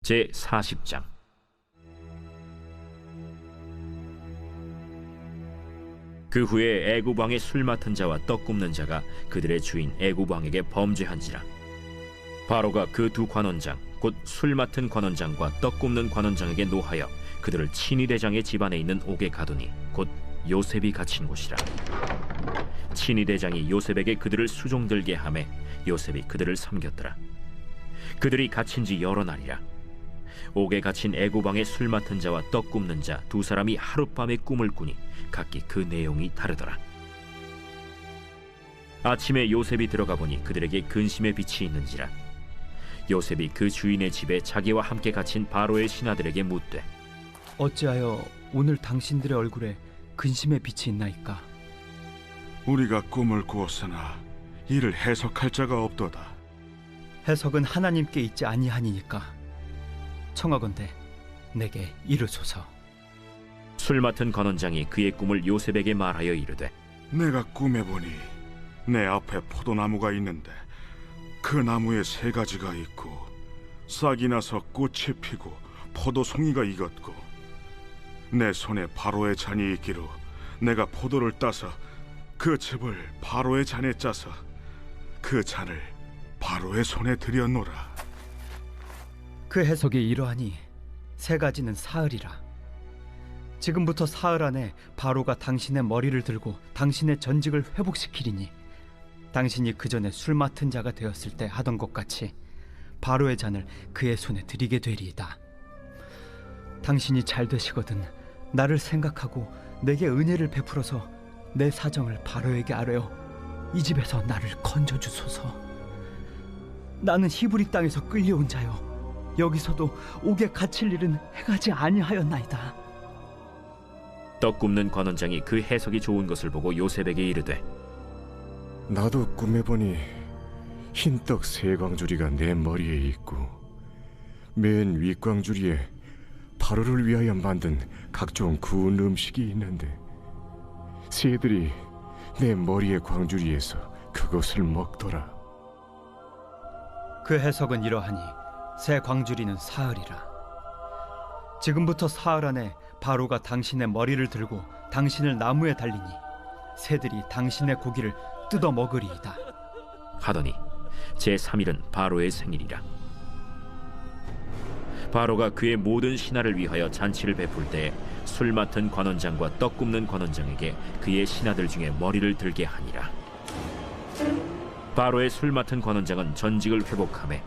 제40장. 그 후에 애굽 왕의 술 맡은 자와 떡 굽는 자가 그들의 주인 애굽 왕에게 범죄한지라. 바로가 그 두 관원장 곧 술 맡은 관원장과 떡 굽는 관원장에게 노하여 그들을 친위대장의 집안에 있는 옥에 가두니 곧 요셉이 갇힌 곳이라. 친위대장이 요셉에게 그들을 수종들게 하매 요셉이 그들을 섬겼더라. 그들이 갇힌 지 여러 날이라. 옥에 갇힌 애굽 왕의 술 맡은 자와 떡 굽는 자 두 사람이 하룻밤에 꿈을 꾸니 각기 그 내용이 다르더라. 아침에 요셉이 들어가 보니 그들에게 근심의 빛이 있는지라. 요셉이 그 주인의 집에 자기와 함께 갇힌 바로의 신하들에게 묻되, 어찌하여 오늘 당신들의 얼굴에 근심의 빛이 있나이까? 우리가 꿈을 꾸었으나 이를 해석할 자가 없도다. 해석은 하나님께 있지 아니하니니까 청하건대 내게 이르소서. 술 맡은 관원장이 그의 꿈을 요셉에게 말하여 이르되, 내가 꿈에 보니 내 앞에 포도나무가 있는데 그 나무에 세 가지가 있고 싹이 나서 꽃이 피고 포도송이가 익었고 내 손에 바로의 잔이 있기로 내가 포도를 따서 그 즙을 바로의 잔에 짜서 그 잔을 바로의 손에 들여놓으라. 그 해석이 이러하니 세 가지는 사흘이라. 지금부터 사흘 안에 바로가 당신의 머리를 들고 당신의 전직을 회복시키리니 당신이 그 전에 술 맡은 자가 되었을 때 하던 것 같이 바로의 잔을 그의 손에 드리게 되리이다. 당신이 잘 되시거든 나를 생각하고 내게 은혜를 베풀어서 내 사정을 바로에게 아뢰어 이 집에서 나를 건져주소서. 나는 히브리 땅에서 끌려온 자요 여기서도 옥에 갇힐 일은 행하지 아니하였나이다. 떡 굽는 관원장이 그 해석이 좋은 것을 보고 요셉에게 이르되, 나도 꿈에 보니 흰떡 세 광주리가 내 머리에 있고 맨 윗광주리에 바로를 위하여 만든 각종 구운 음식이 있는데 새들이 내 머리의 광주리에서 그것을 먹더라. 그 해석은 이러하니 새 광주리는 사흘이라. 지금부터 사흘 안에 바로가 당신의 머리를 들고 당신을 나무에 달리니 새들이 당신의 고기를 뜯어 먹으리이다. 하더니 제3일은 바로의 생일이라. 바로가 그의 모든 신하를 위하여 잔치를 베풀 때에 술 맡은 관원장과 떡 굽는 관원장에게 그의 신하들 중에 머리를 들게 하니라. 바로의 술 맡은 관원장은 전직을 회복하매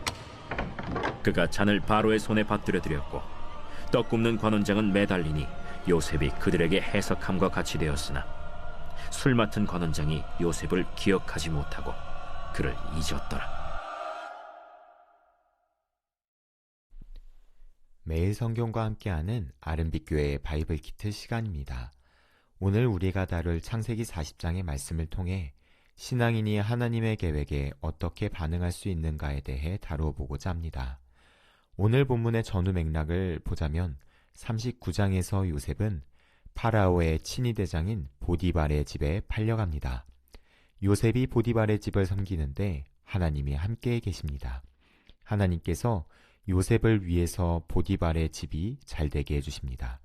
그가 잔을 바로의 손에 받들어 드렸고 떡 굽는 관원장은 매달리니 요셉이 그들에게 해석함과 같이 되었으나 술 맡은 관원장이 요셉을 기억하지 못하고 그를 잊었더라. 매일 성경과 함께하는 아름빛 교회의 바이블 키트 시간입니다. 오늘 우리가 다룰 창세기 40장의 말씀을 통해 신앙인이 하나님의 계획에 어떻게 반응할 수 있는가에 대해 다루어보고자 합니다. 오늘 본문의 전후 맥락을 보자면 39장에서 요셉은 파라오의 친위대장인 보디발의 집에 팔려갑니다. 요셉이 보디발의 집을 섬기는데 하나님이 함께 계십니다. 하나님께서 요셉을 위해서 보디발의 집이 잘되게 해주십니다.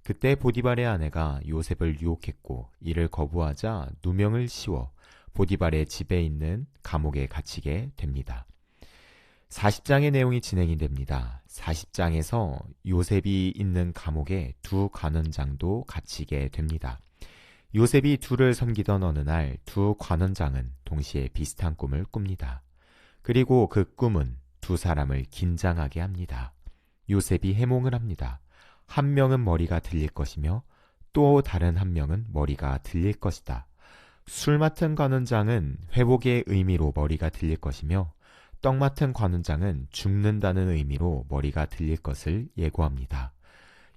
그때 보디발의 아내가 요셉을 유혹했고 이를 거부하자 누명을 씌워 보디발의 집에 있는 감옥에 갇히게 됩니다. 40장의 내용이 진행이 됩니다. 40장에서 요셉이 있는 감옥에 두 관원장도 갇히게 됩니다. 요셉이 둘을 섬기던 어느 날 두 관원장은 동시에 비슷한 꿈을 꿉니다. 그리고 그 꿈은 두 사람을 긴장하게 합니다. 요셉이 해몽을 합니다. 한 명은 머리가 들릴 것이며 또 다른 한 명은 머리가 들릴 것이다. 술 맡은 관원장은 회복의 의미로 머리가 들릴 것이며 떡 맡은 관원장은 죽는다는 의미로 머리가 들릴 것을 예고합니다.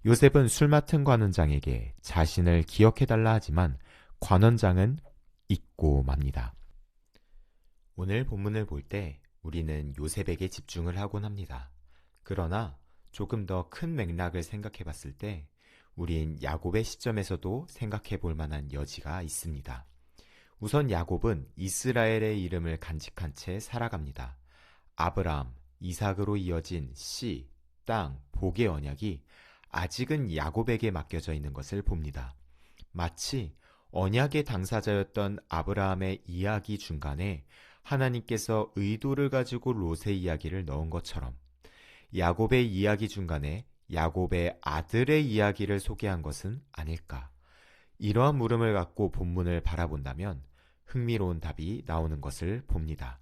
요셉은 술 맡은 관원장에게 자신을 기억해달라 하지만 관원장은 잊고 맙니다. 오늘 본문을 볼 때 우리는 요셉에게 집중을 하곤 합니다. 그러나 조금 더 큰 맥락을 생각해 봤을 때 우린 야곱의 시점에서도 생각해 볼 만한 여지가 있습니다. 우선 야곱은 이스라엘의 이름을 간직한 채 살아갑니다. 아브라함, 이삭으로 이어진 씨, 땅, 복의 언약이 아직은 야곱에게 맡겨져 있는 것을 봅니다. 마치 언약의 당사자였던 아브라함의 이야기 중간에 하나님께서 의도를 가지고 롯의 이야기를 넣은 것처럼 야곱의 이야기 중간에 야곱의 아들의 이야기를 소개한 것은 아닐까? 이러한 물음을 갖고 본문을 바라본다면 흥미로운 답이 나오는 것을 봅니다.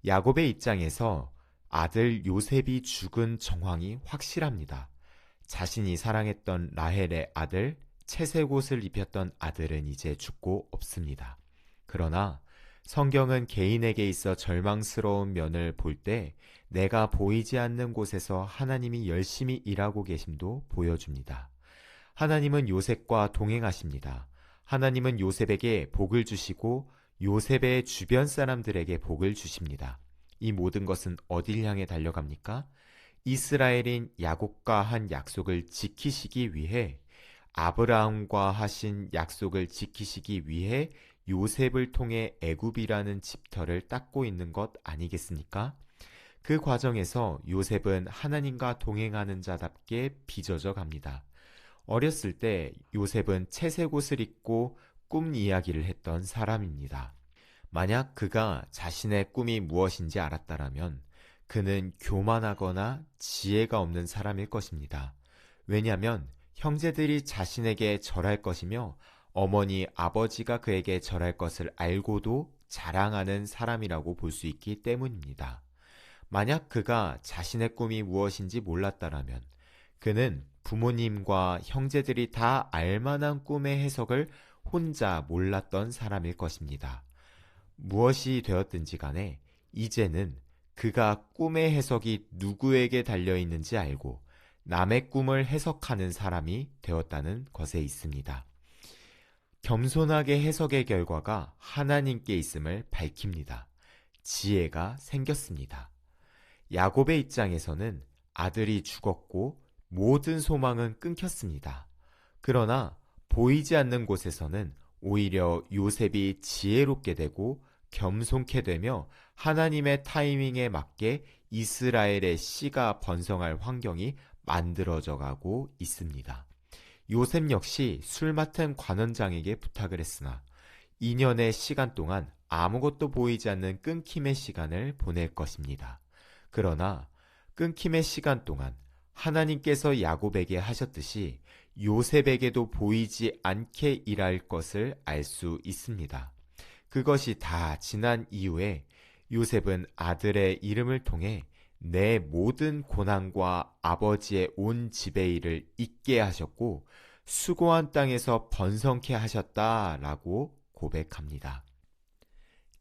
야곱의 입장에서 아들 요셉이 죽은 정황이 확실합니다. 자신이 사랑했던 라헬의 아들 채색옷을 입혔던 아들은 이제 죽고 없습니다. 그러나 성경은 개인에게 있어 절망스러운 면을 볼 때 내가 보이지 않는 곳에서 하나님이 열심히 일하고 계심도 보여줍니다. 하나님은 요셉과 동행하십니다. 하나님은 요셉에게 복을 주시고 요셉의 주변 사람들에게 복을 주십니다. 이 모든 것은 어딜 향해 달려갑니까? 이스라엘인 야곱과 한 약속을 지키시기 위해, 아브라함과 하신 약속을 지키시기 위해 요셉을 통해 애굽이라는 집터를 닦고 있는 것 아니겠습니까? 그 과정에서 요셉은 하나님과 동행하는 자답게 빚어져 갑니다. 어렸을 때 요셉은 채색옷을 입고 꿈 이야기를 했던 사람입니다. 만약 그가 자신의 꿈이 무엇인지 알았다라면 그는 교만하거나 지혜가 없는 사람일 것입니다. 왜냐하면 형제들이 자신에게 절할 것이며 어머니, 아버지가 그에게 절할 것을 알고도 자랑하는 사람이라고 볼 수 있기 때문입니다. 만약 그가 자신의 꿈이 무엇인지 몰랐다라면 그는 부모님과 형제들이 다 알만한 꿈의 해석을 혼자 몰랐던 사람일 것입니다. 무엇이 되었든지 간에 이제는 그가 꿈의 해석이 누구에게 달려있는지 알고 남의 꿈을 해석하는 사람이 되었다는 것에 있습니다. 겸손하게 해석의 결과가 하나님께 있음을 밝힙니다. 지혜가 생겼습니다. 야곱의 입장에서는 아들이 죽었고 모든 소망은 끊겼습니다. 그러나 보이지 않는 곳에서는 오히려 요셉이 지혜롭게 되고 겸손케 되며 하나님의 타이밍에 맞게 이스라엘의 씨가 번성할 환경이 만들어져 가고 있습니다. 요셉 역시 술 맡은 관원장에게 부탁을 했으나 2년의 시간 동안 아무것도 보이지 않는 끊김의 시간을 보낼 것입니다. 그러나 끊김의 시간 동안 하나님께서 야곱에게 하셨듯이 요셉에게도 보이지 않게 일할 것을 알 수 있습니다. 그것이 다 지난 이후에 요셉은 아들의 이름을 통해 내 모든 고난과 아버지의 온 집의 일을 잊게 하셨고 수고한 땅에서 번성케 하셨다라고 고백합니다.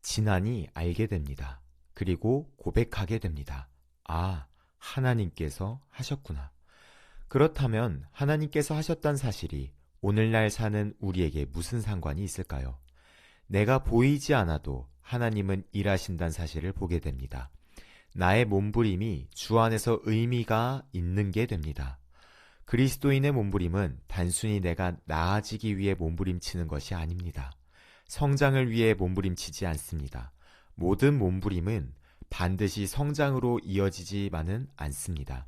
지난이 알게 됩니다. 그리고 고백하게 됩니다. 아, 하나님께서 하셨구나. 그렇다면 하나님께서 하셨다는 사실이 오늘날 사는 우리에게 무슨 상관이 있을까요? 내가 보이지 않아도 하나님은 일하신다는 사실을 보게 됩니다. 나의 몸부림이 주 안에서 의미가 있는 게 됩니다. 그리스도인의 몸부림은 단순히 내가 나아지기 위해 몸부림치는 것이 아닙니다. 성장을 위해 몸부림치지 않습니다. 모든 몸부림은 반드시 성장으로 이어지지만은 않습니다.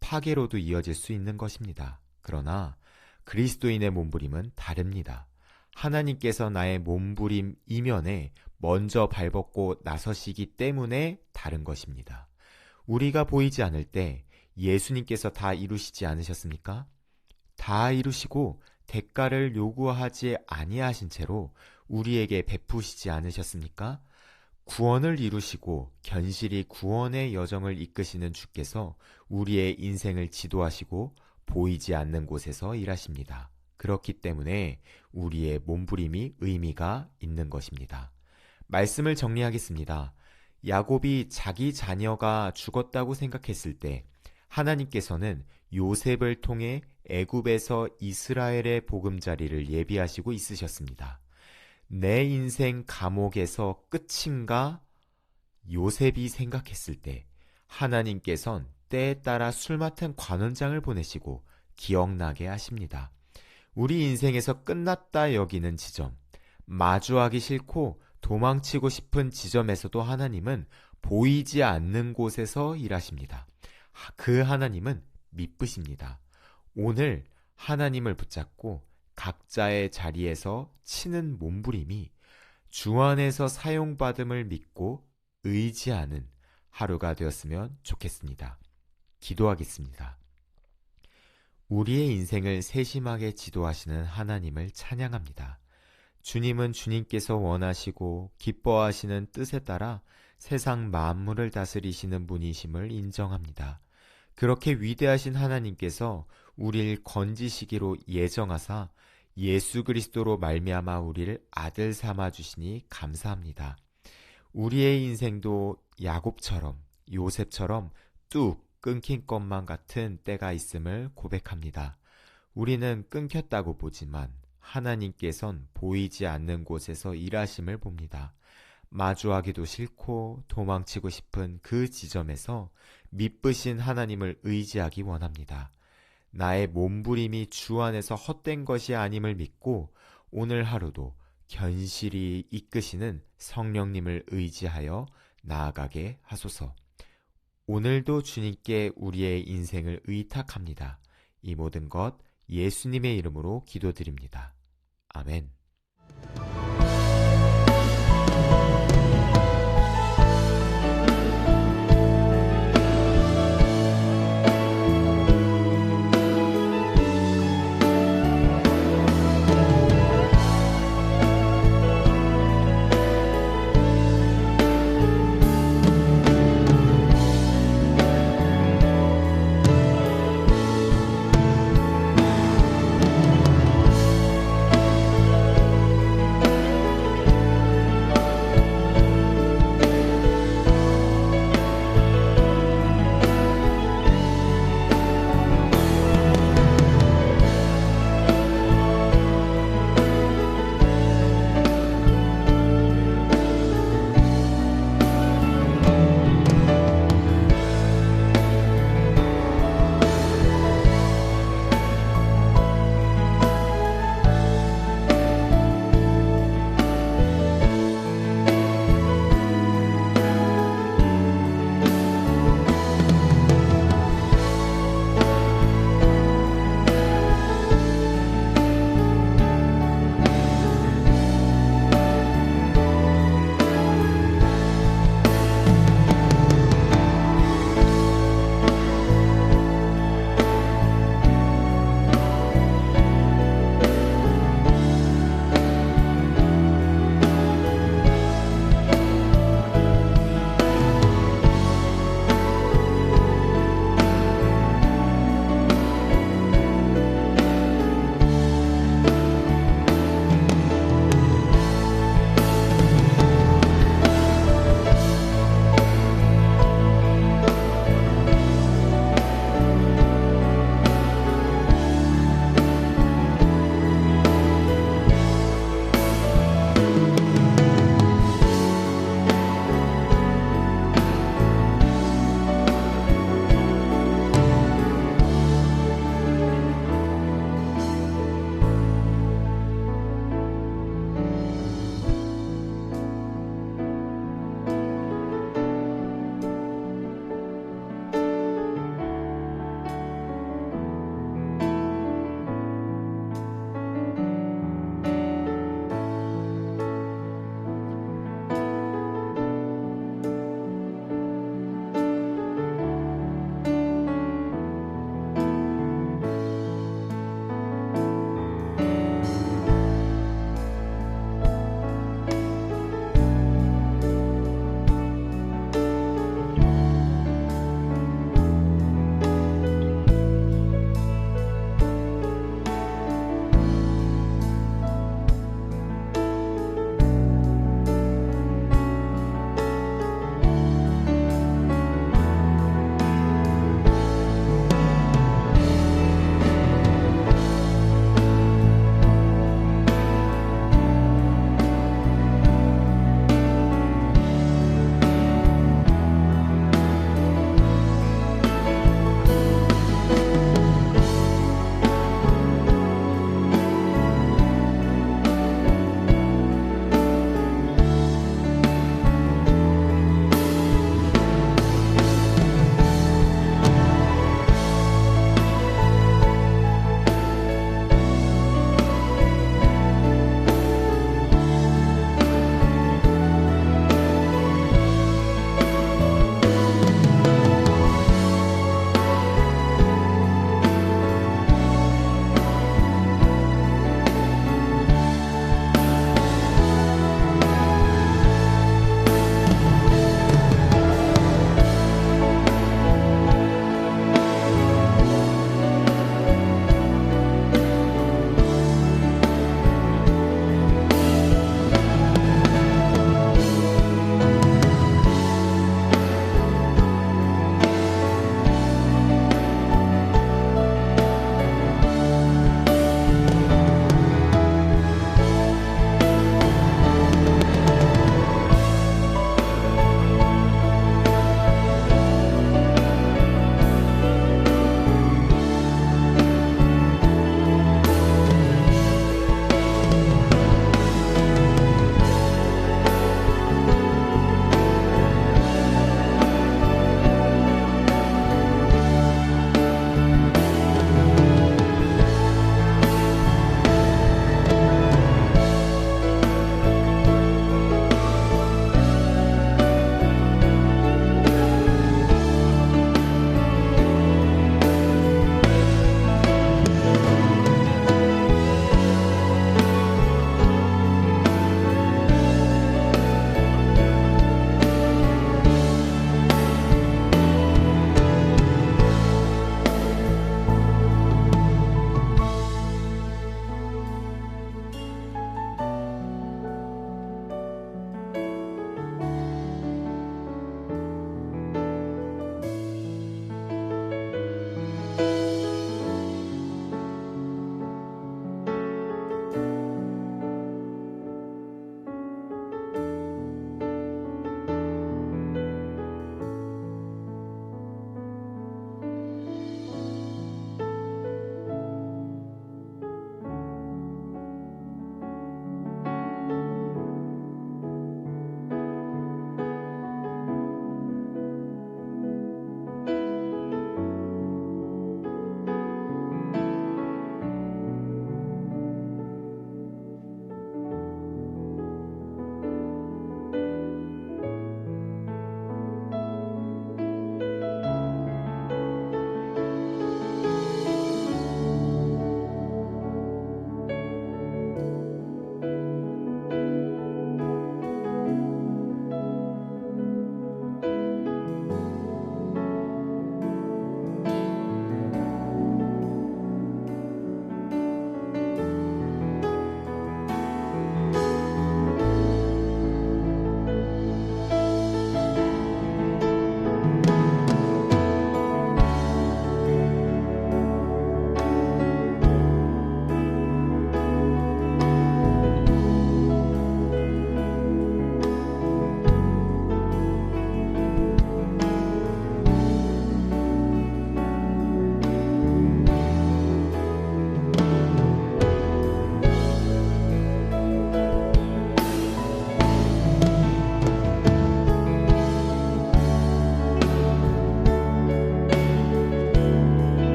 파괴로도 이어질 수 있는 것입니다. 그러나 그리스도인의 몸부림은 다릅니다. 하나님께서 나의 몸부림 이면에 먼저 발벗고 나서시기 때문에 다른 것입니다. 우리가 보이지 않을 때 예수님께서 다 이루시지 않으셨습니까? 다 이루시고 대가를 요구하지 아니하신 채로 우리에게 베푸시지 않으셨습니까? 구원을 이루시고 견실히 구원의 여정을 이끄시는 주께서 우리의 인생을 지도하시고 보이지 않는 곳에서 일하십니다. 그렇기 때문에 우리의 몸부림이 의미가 있는 것입니다. 말씀을 정리하겠습니다. 야곱이 자기 자녀가 죽었다고 생각했을 때 하나님께서는 요셉을 통해 애굽에서 이스라엘의 보금자리를 예비하시고 있으셨습니다. 내 인생 감옥에서 끝인가? 요셉이 생각했을 때 하나님께선 때에 따라 술 맡은 관원장을 보내시고 기억나게 하십니다. 우리 인생에서 끝났다 여기는 지점, 마주하기 싫고 도망치고 싶은 지점에서도 하나님은 보이지 않는 곳에서 일하십니다. 그 하나님은 미쁘십니다. 오늘 하나님을 붙잡고 각자의 자리에서 치는 몸부림이 주 안에서 사용받음을 믿고 의지하는 하루가 되었으면 좋겠습니다. 기도하겠습니다. 우리의 인생을 세심하게 지도하시는 하나님을 찬양합니다. 주님은 주님께서 원하시고 기뻐하시는 뜻에 따라 세상 만물을 다스리시는 분이심을 인정합니다. 그렇게 위대하신 하나님께서 우리를 건지시기로 예정하사 예수 그리스도로 말미암아 우리를 아들 삼아 주시니 감사합니다. 우리의 인생도 야곱처럼 요셉처럼 뚝 끊긴 것만 같은 때가 있음을 고백합니다. 우리는 끊겼다고 보지만 하나님께선 보이지 않는 곳에서 일하심을 봅니다. 마주하기도 싫고 도망치고 싶은 그 지점에서 미쁘신 하나님을 의지하기 원합니다. 나의 몸부림이 주 안에서 헛된 것이 아님을 믿고 오늘 하루도 견실히 이끄시는 성령님을 의지하여 나아가게 하소서. 오늘도 주님께 우리의 인생을 의탁합니다. 이 모든 것 예수님의 이름으로 기도드립니다. 아멘.